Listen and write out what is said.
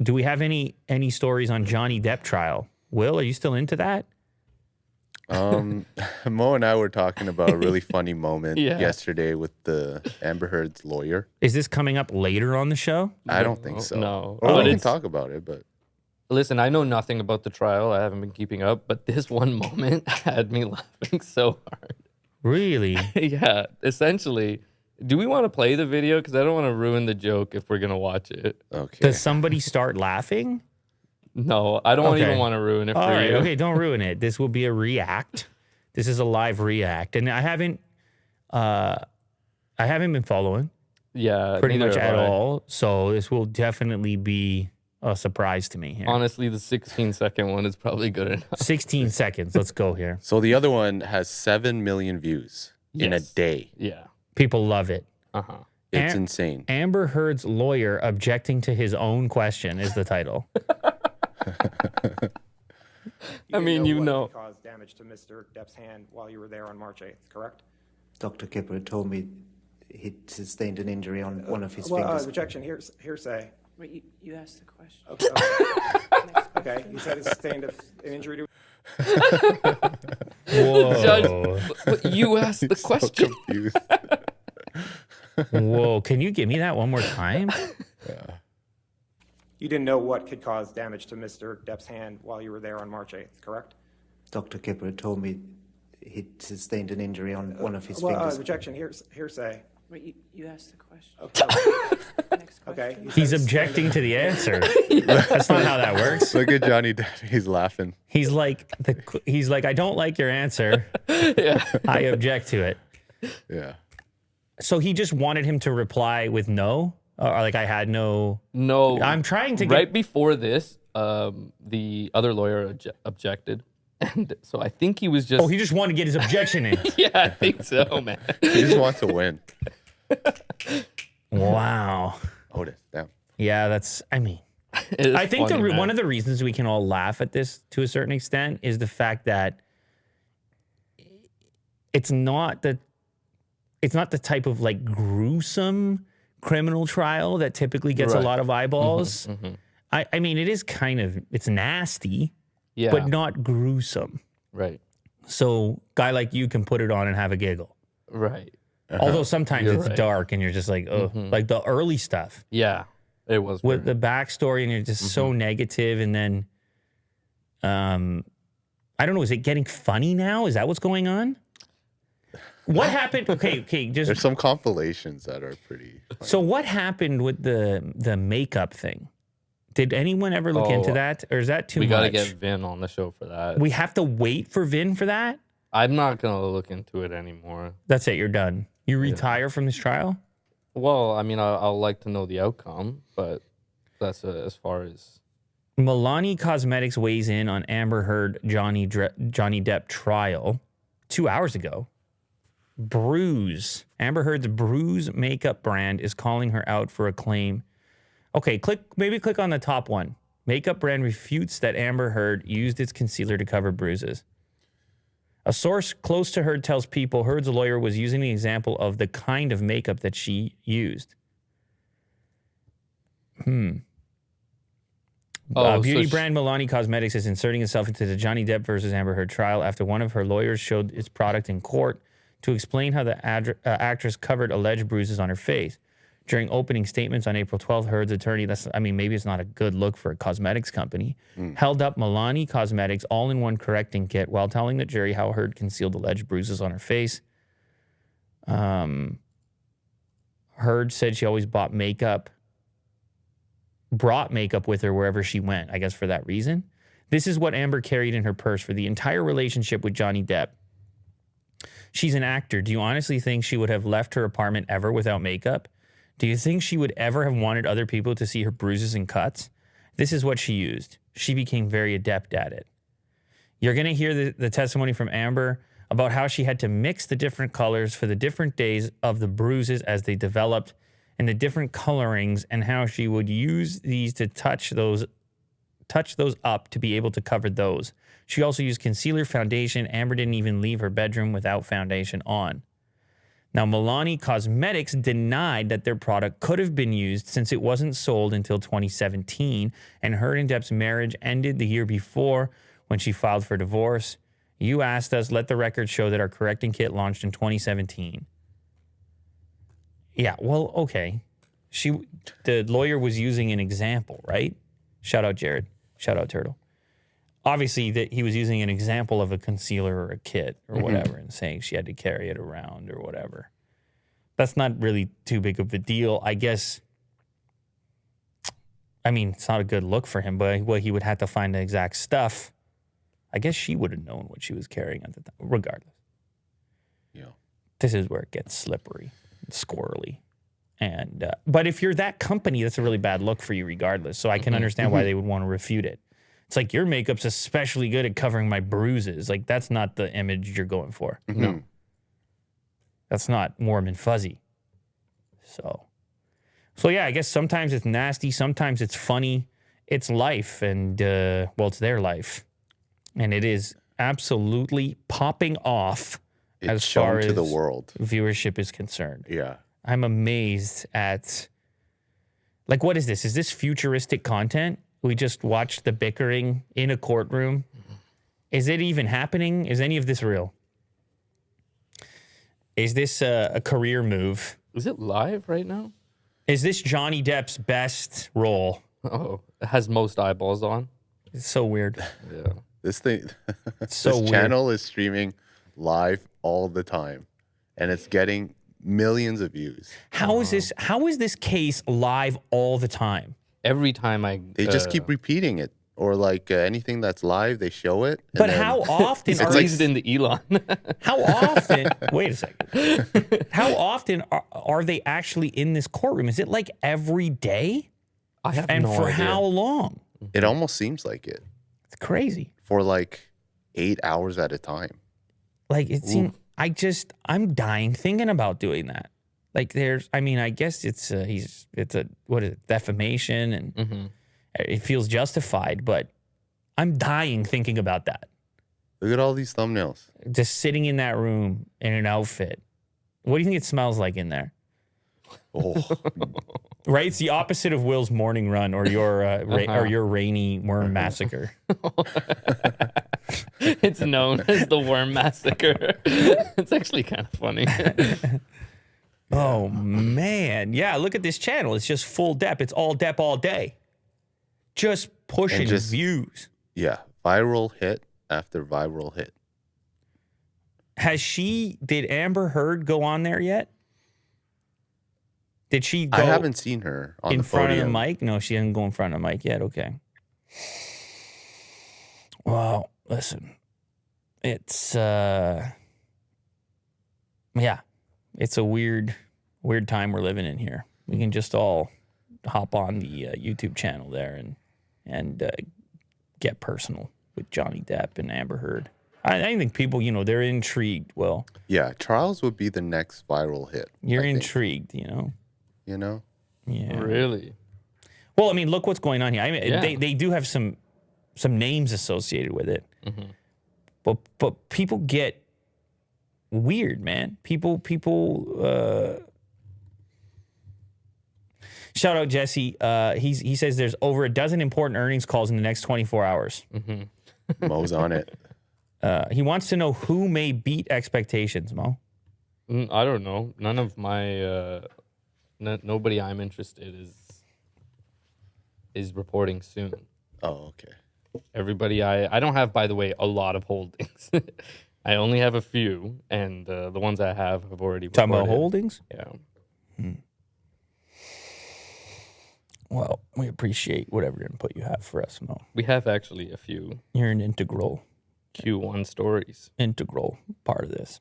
Do we have any stories on Johnny Depp trial? Will, are you still into that? Mo and I were talking about a really funny moment yesterday with the Amber Heard's lawyer. Is this coming up later on the show? I don't think so. No. Or we can talk about it, but... Listen, I know nothing about the trial. I haven't been keeping up, but this one moment had me laughing so hard. Really? Yeah, essentially. Do we want to play the video? Because I don't want to ruin the joke if we're going to watch it. Okay. Does somebody start laughing? No, I don't even want to ruin it for you. Okay, don't ruin it. This will be a react. This is a live react. And I haven't been following. Yeah, pretty much at all. So this will definitely be a surprise to me here. Honestly, the 16-second one is probably good enough. 16 seconds. Let's go here. So the other one has 7 million views in a day. Yeah. People love it. Uh-huh. It's insane. Amber Heard's lawyer objecting to his own question is the title. I mean, you know. Caused damage to Mr. Depp's hand while you were there on March 8th, correct? Dr. Kipper had told me he'd sustained an injury on one of his fingers. Objection, hearsay. Wait, you asked the question. Okay, you said he sustained an injury to... Whoa. Judge, you asked the question. Whoa, can you give me that one more time? Yeah. You didn't know what could cause damage to Mr. Depp's hand while you were there on March 8th, correct? Dr. Kipper had told me he'd sustained an injury on one of his fingers. Objection, hearsay. Wait, you asked the question. Next question. Okay. He's objecting to the answer. That's not how that works. Look at Johnny Depp. He's laughing. He's like, I don't like your answer. Yeah. I object to it. Yeah. So he just wanted him to reply with no? Or like I had no... No. I'm trying to get... Right before this, the other lawyer objected. And so I think he was just... Oh, he just wanted to get his objection in. Yeah, I think so, man. He just wants to win. Wow. Hold it down. Yeah, that's... I mean... I think funny, one of the reasons we can all laugh at this to a certain extent is the fact that it's not the type of like gruesome criminal trial that typically gets a lot of eyeballs. I mean, it is kind of, it's nasty, but not gruesome. Right. So guy like you can put it on and have a giggle. Right. Although sometimes it's dark and you're just like, oh, like the early stuff. Yeah, it was. With the backstory and you're just so negative, and then, I don't know, is it getting funny now? Is that what's going on? What happened? Okay, just... There's some compilations that are pretty funny. So what happened with the makeup thing? Did anyone ever look into that? Or is that too much? We got to get Vin on the show for that. We have to wait for Vin for that? I'm not going to look into it anymore. That's it, you're done. You retire from this trial? Well, I mean, I'll like to know the outcome, but that's as far as... Milani Cosmetics weighs in on Amber Heard Johnny Depp trial 2 hours ago. Amber Heard's Bruise makeup brand is calling her out for a claim. Okay, click on the top one. Makeup brand refutes that Amber Heard used its concealer to cover bruises. A source close to Heard tells People Heard's lawyer was using an example of the kind of makeup that she used. Beauty brand Milani Cosmetics is inserting itself into the Johnny Depp versus Amber Heard trial after one of her lawyers showed its product in court to explain how the actress covered alleged bruises on her face. During opening statements on April 12th, Heard's attorney, maybe it's not a good look for a cosmetics company, held up Milani Cosmetics all-in-one correcting kit while telling the jury how Heard concealed alleged bruises on her face. Heard said she always brought makeup with her wherever she went, I guess for that reason. This is what Amber carried in her purse for the entire relationship with Johnny Depp. She's an actor. Do you honestly think she would have left her apartment ever without makeup? Do you think she would ever have wanted other people to see her bruises and cuts? This is what she used. She became very adept at it. You're going to hear the testimony from Amber about how she had to mix the different colors for the different days of the bruises as they developed and the different colorings, and how she would use these to touch those up to be able to cover those. She also used concealer, foundation. Amber didn't even leave her bedroom without foundation on. Now, Milani Cosmetics denied that their product could have been used since it wasn't sold until 2017, and Heard and Depp's marriage ended the year before when she filed for divorce. You asked us, let the record show that our correcting kit launched in 2017. Yeah, well, okay. The lawyer was using an example, right? Shout out Jared. Shout out Turtle. Obviously, that he was using an example of a concealer or a kit or whatever and saying she had to carry it around or whatever. That's not really too big of a deal. I guess, I mean, it's not a good look for him, but he would have to find the exact stuff. I guess she would have known what she was carrying at the time, regardless. Yeah. This is where it gets slippery and squirrely. And but if you're that company, that's a really bad look for you regardless. So I can understand why they would want to refute it. It's like, your makeup's especially good at covering my bruises. Like, that's not the image you're going for. No. That's not warm and fuzzy. So yeah, I guess sometimes it's nasty. Sometimes it's funny. It's life. And, well, it's their life. And it is absolutely popping off as far as to the world. Viewership is concerned. Yeah. I'm amazed at, like, what is this? Is this futuristic content? We just watched the bickering in a courtroom. Is it even happening? Is any of this real? Is this a career move? Is it live right now? Is this Johnny Depp's best role? Oh, it has most eyeballs on. It's so weird. Yeah. This thing, So this weird. channel is streaming live all the time, and it's getting millions of views. How is this case live all the time? Every time They just keep repeating it, or like anything that's live, they show it. and But then- how often It's are raised into Elon. How often? Wait a second. How often are they actually in this courtroom? Is it like every day? I have And no for idea. how long? It almost seems like it It's crazy. for like 8 hours at a time. Like, it seems. I'm dying thinking about doing that. Like, I guess it's what is it, defamation, and it feels justified, but I'm dying thinking about that. Look at all these thumbnails. Just sitting in that room in an outfit. What do you think it smells like in there? Oh, Right? It's the opposite of Will's morning run or your or your rainy worm massacre. It's known as the Worm Massacre. It's actually kind of funny. Oh, man. Yeah, look at this channel. It's just full Depp. It's all Depp all day. Just pushing just- views. yeah. Viral hit after viral hit. Did Amber Heard go on there yet? Did she go I haven't seen her on in the front podium. of the mic? No, she didn't go in front of the mic yet. Okay. Well, listen. It's yeah. It's a weird time we're living in here. We can just all hop on the YouTube channel there and get personal with Johnny Depp and Amber Heard. I think people, they're intrigued. Well, Yeah, Trials would be the next viral hit. you're I think. intrigued, You know? Yeah. Really? Well, I mean, look what's going on here. I mean, Yeah. they do have some names associated with it, but people get weird, man. People. Shout out Jesse. He says there's over a dozen important earnings calls in the next 24 hours. Mo's on it. He wants to know who may beat expectations, Mo. I don't know. None of my nobody I'm interested is reporting soon. Oh, okay. Everybody I don't have, by the way, a lot of holdings. I only have a few, and the ones I have already Talking about reported. holdings? Yeah. Well, we appreciate whatever input you have for us, Mo. We have actually a few You're an integral Q1 stories. part of this.